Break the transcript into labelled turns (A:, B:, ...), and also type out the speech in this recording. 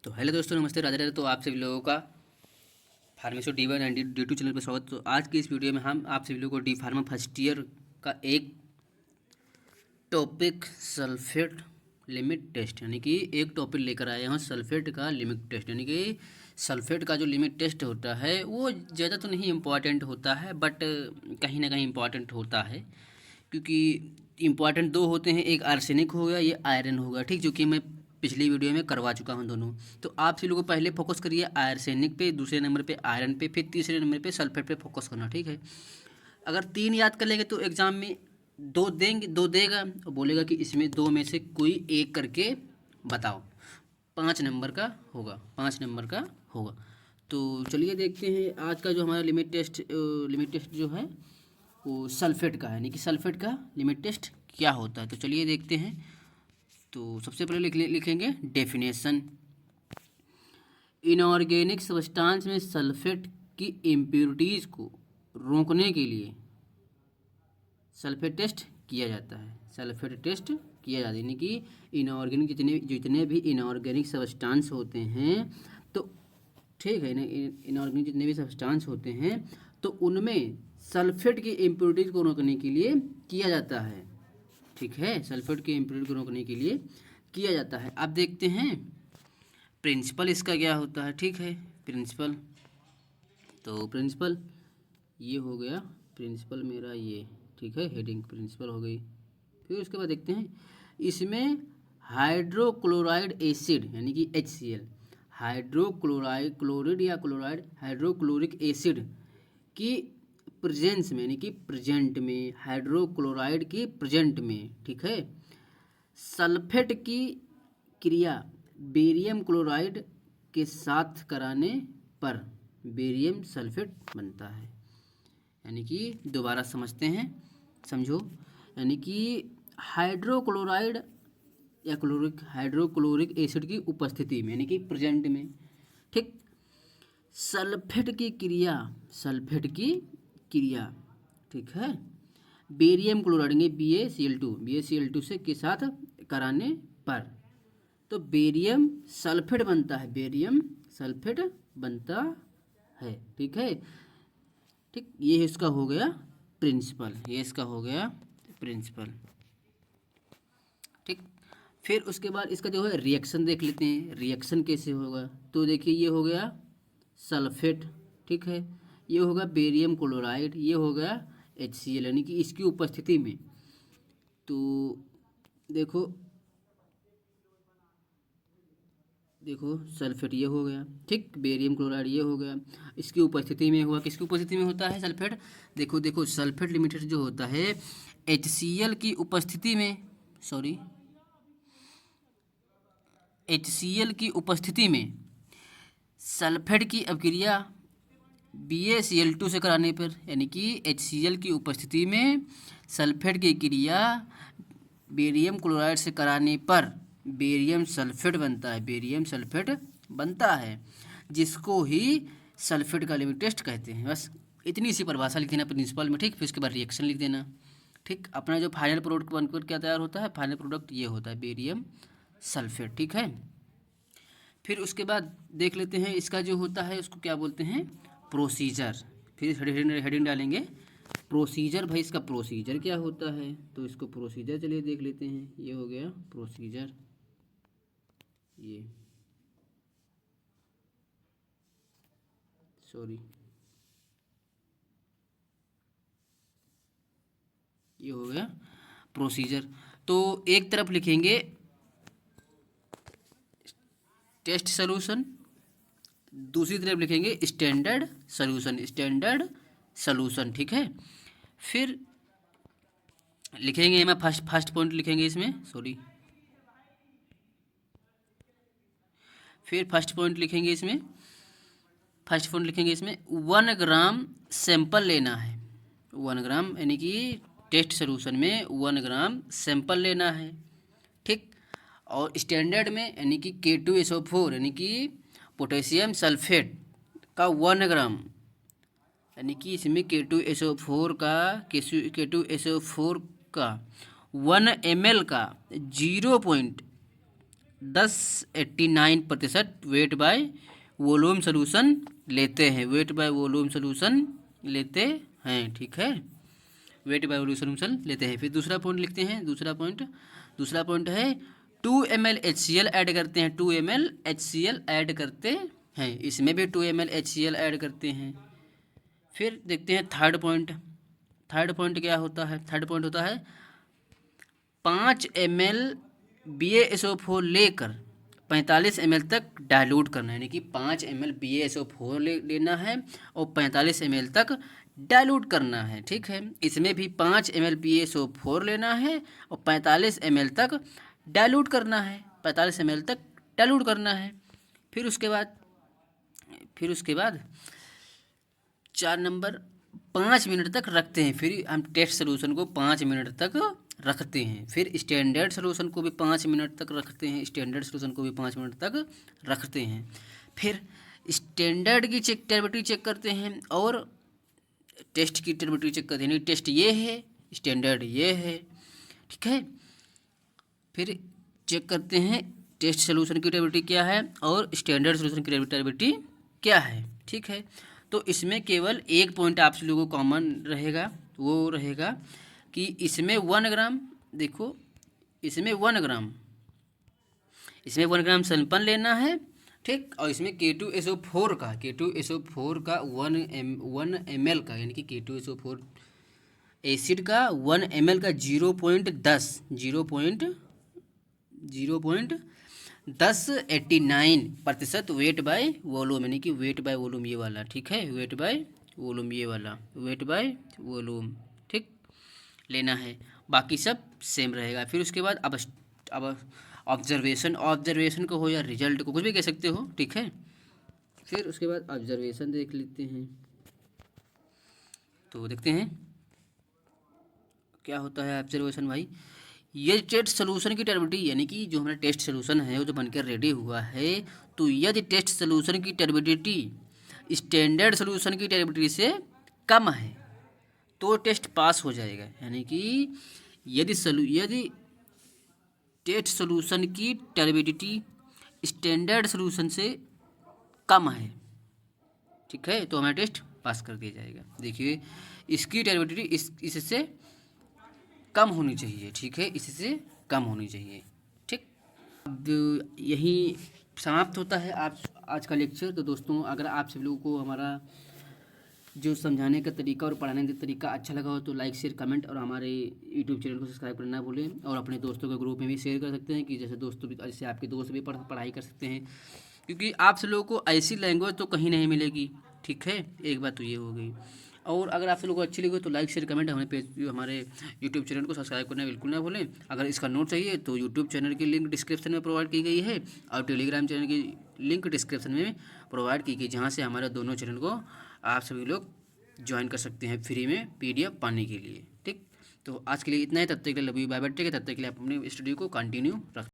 A: तो हेलो दोस्तों, नमस्ते, राधे राधे। तो आप सभी लोगों का फार्मेसी डी1 एंड डी2 चैनल पर स्वागत। तो आज की इस वीडियो में हम आप सभी लोगों को डी फार्मा फर्स्ट ईयर का एक टॉपिक सल्फेट लिमिट टेस्ट यानी कि एक टॉपिक लेकर आए हैं सल्फेट का लिमिट टेस्ट। यानी कि सल्फेट का जो लिमिट टेस्ट होता है वो ज़्यादा तो नहीं इम्पॉर्टेंट होता है, बट कहीं ना कहीं इम्पॉर्टेंट होता है, क्योंकि इम्पॉर्टेंट दो होते हैं, एक आर्सेनिक हो गया, ये आयरन होगा, ठीक, जो कि मैं पिछली वीडियो में करवा चुका हूं दोनों। तो आप सभी लोगों को पहले फोकस करिए आर्सेनिक पे, दूसरे नंबर पे आयरन पे, फिर तीसरे नंबर पे सल्फेट पे फोकस करना, ठीक है। अगर तीन याद कर लेंगे तो एग्जाम में दो देगा और बोलेगा कि इसमें दो में से कोई एक करके बताओ। 5 नंबर का होगा, 5 नंबर का होगा। तो चलिए देखते हैं आज का जो हमारा लिमिट टेस्ट जो है वो सल्फेट का है, यानी कि सल्फेट का लिमिट टेस्ट क्या होता है। तो चलिए देखते हैं। तो सबसे पहले लिखेंगे डेफिनेशन। इनऑर्गेनिक सब्सटेंस में सल्फेट की इम्प्योरिटीज़ को रोकने के लिए सल्फेट टेस्ट किया जाता है। सल्फेट टेस्ट किया जाता है, यानी कि इनऑर्गेनिक जितने भी इनऑर्गेनिक सब्सटेंस होते हैं, तो ठीक है ना, इनऑर्गेनिक जितने भी सब्सटेंस होते हैं तो उनमें सल्फेट की इम्प्योरिटीज़ को रोकने के लिए किया जाता है, ठीक है। सल्फेट की इम्प्योरिटी को रोकने के लिए किया जाता है। अब देखते हैं प्रिंसिपल इसका क्या होता है, ठीक है। प्रिंसिपल, तो प्रिंसिपल ये हो गया, प्रिंसिपल मेरा ये, ठीक है, हेडिंग प्रिंसिपल हो गई। फिर उसके बाद देखते हैं इसमें हाइड्रोक्लोराइड एसिड यानी कि HCl, हाइड्रोक्लोराइड क्लोराइड या क्लोराइड हाइड्रोक्लोरिक एसिड की प्रेजेंस में, यानी कि प्रेजेंट में, हाइड्रोक्लोराइड की प्रेजेंट में, ठीक है, सल्फेट की क्रिया बेरियम क्लोराइड के साथ कराने पर बेरियम सल्फेट बनता है। यानी कि दोबारा समझते हैं, समझो। यानी कि हाइड्रोक्लोराइड या हाइड्रोक्लोरिक एसिड की उपस्थिति में, यानी कि प्रेजेंट में, ठीक, सल्फेट की क्रिया, ठीक है, बेरियम क्लोराइड BaCl2 से के साथ कराने पर तो बेरियम सल्फेट बनता है, बेरियम सल्फेट बनता है, ठीक है। ठीक, ये इसका हो गया प्रिंसिपल, ये इसका हो गया प्रिंसिपल, ठीक। फिर उसके बाद इसका जो है रिएक्शन देख लेते हैं, रिएक्शन कैसे होगा। तो देखिए ये हो गया सल्फेट, ठीक है, ये होगा बेरियम क्लोराइड, ये हो गया HCl, यानी कि इसकी उपस्थिति में। तो देखो सल्फेट ये हो गया, ठीक, बेरियम क्लोराइड ये हो गया, इसकी उपस्थिति में हुआ। किसकी उपस्थिति में होता है सल्फेट? देखो सल्फेट लिमिटेड जो होता है HCl की उपस्थिति में, सॉरी, HCl की उपस्थिति में सल्फेट की अभिक्रिया BaCl2 से कराने पर, यानी कि HCl की उपस्थिति में सल्फेट की क्रिया बेरियम क्लोराइड से कराने पर बेरियम सल्फेट बनता है, बेरियम सल्फेट बनता है, जिसको ही सल्फेट का लिमिट टेस्ट कहते हैं। बस इतनी सी परिभाषा लिख देना प्रिंसिपल में, ठीक। फिर उसके बाद रिएक्शन लिख देना, ठीक। अपना जो फाइनल प्रोडक्ट बनकर क्या तैयार होता है, फाइनल प्रोडक्ट ये होता है बेरियम सल्फेट, ठीक है। फिर उसके बाद देख लेते हैं इसका जो होता है उसको क्या बोलते हैं, प्रोसीजर। फिर हेडिंग डालेंगे प्रोसीजर। भाई इसका प्रोसीजर क्या होता है, तो इसको प्रोसीजर चलिए देख लेते हैं। ये हो गया प्रोसीजर, ये सॉरी ये हो गया प्रोसीजर। तो एक तरफ लिखेंगे टेस्ट सॉल्यूशन, दूसरी तरफ लिखेंगे स्टैंडर्ड सॉल्यूशन, ठीक है। फिर लिखेंगे, मैं फर्स्ट पॉइंट लिखेंगे इसमें, सॉरी, फिर फर्स्ट पॉइंट लिखेंगे इसमें 1 ग्राम सैंपल लेना है। 1 ग्राम यानी कि टेस्ट सॉल्यूशन में 1 ग्राम सैंपल लेना है, ठीक। और स्टैंडर्ड में यानी कि K2SO4 यानी कि पोटेशियम सल्फेट का 1 ग्राम, यानी कि इसमें K2SO4 का 1 ml का 89% वेट बाय वॉल्यूम सोल्यूशन लेते हैं, वेट बाय वॉल्यूम सोल्यूशन लेते हैं। ठीक है, वेट बाय वॉल्यूम सोल्यूशन लेते हैं। फिर दूसरा पॉइंट लिखते हैं। दूसरा पॉइंट है 2 ml HCl ऐड करते हैं, 2 ml HCl ऐड करते हैं, इसमें भी 2 ml HCl ऐड करते हैं। फिर देखते हैं थर्ड पॉइंट क्या होता है। थर्ड पॉइंट होता है 5 ml BaSO4 लेकर 45 ml तक डाइल्यूट करना है, यानी कि 5 ml BaSO4 लेना है और 45 ml तक डाइल्यूट करना है। ठीक है, इसमें भी 5 ml BaSO4 लेना है और 45 ml तक डाइल्यूट करना है, 45 ml तक डाइल्यूट करना है। फिर उसके बाद 4 नंबर 5 मिनट तक रखते हैं। फिर हम टेस्ट सोल्यूशन को 5 मिनट तक रखते हैं। फिर स्टैंडर्ड सोल्यूशन को भी 5 मिनट तक रखते हैं, स्टैंडर्ड सोल्यूशन को भी 5 मिनट तक रखते हैं। फिर स्टैंडर्ड की टेम्परेचर चेक करते हैं और टेस्ट की टेम्परेचर चेक करते हैं। टेस्ट ये है, स्टैंडर्ड ये है। ठीक है, फिर चेक करते हैं टेस्ट सोल्यूशन की टेम्परेचर क्या है और स्टैंडर्ड सोल्यूशन की टेम्परेचर क्या है। ठीक है, तो इसमें केवल एक पॉइंट आप लोगों को कॉमन रहेगा, वो रहेगा कि इसमें 1 ग्राम, देखो इसमें 1 ग्राम सल्फन लेना है। ठीक, और इसमें K2SO4 का 1 ml का, यानी कि K2SO4 एसिड का 1 ml का 0.10 वेट बाय वॉल्यूम, यानी कि वेट बाय वॉल्यूम ये वाला। ठीक है, वेट बाय वॉल्यूम ये वाला, वेट बाय वॉल्यूम ठीक लेना है, बाकी सब सेम रहेगा। फिर उसके बाद अब ऑब्जर्वेशन को हो या रिजल्ट को, कुछ भी कह सकते हो। ठीक है, फिर उसके बाद ऑब्जर्वेशन देख लेते हैं। तो देखते हैं क्या होता है ऑब्जर्वेशन भाई। ये टेस्ट सोल्यूशन की टर्बिडिटी, यानी कि जो हमारा टेस्ट सोल्यूशन है वो जो बनकर रेडी हुआ है, तो यदि टेस्ट सोल्यूशन की टर्बिडिटी स्टैंडर्ड सोल्यूशन की टर्बिडिटी से कम है तो टेस्ट पास हो जाएगा। यानी कि यदि टेस्ट सोल्यूशन की टर्बिडिटी स्टैंडर्ड सोल्यूशन से कम है, ठीक है, तो हमारा टेस्ट पास कर दिया जाएगा। देखिए इसकी टर्बिडिटी इससे कम होनी चाहिए। ठीक है, इससे कम होनी चाहिए। ठीक, अब यही समाप्त होता है आज का लेक्चर। तो दोस्तों, अगर आप सभी लोगों को हमारा जो समझाने का तरीका और पढ़ाने का तरीका अच्छा लगा हो तो लाइक शेयर कमेंट और हमारे यूट्यूब चैनल को सब्सक्राइब करना ना भूलें। और अपने दोस्तों के ग्रुप में भी शेयर कर सकते हैं कि जैसे आपके दोस्त भी पढ़ाई कर सकते हैं, क्योंकि आप सब लोगों को ऐसी लैंग्वेज तो कहीं नहीं मिलेगी। ठीक है, एक बात तो ये हो गई। और अगर आप सब लोगों को अच्छी लगी तो लाइक शेयर कमेंट हमारे यूट्यूब चैनल को सब्सक्राइब करना बिल्कुल ना भूलें। अगर इसका नोट चाहिए तो यूट्यूब चैनल की लिंक डिस्क्रिप्शन में प्रोवाइड की गई है और टेलीग्राम चैनल की लिंक डिस्क्रिप्शन में प्रोवाइड की गई, जहाँ से हमारे दोनों चैनल को आप सभी लोग ज्वाइन कर सकते हैं फ्री में PDF पाने के लिए। ठीक, तो आज के लिए इतना ही। तब तक के लिए लव यू, बाय बाय। तब तक के लिए आप अपने स्टडी को कंटिन्यू रख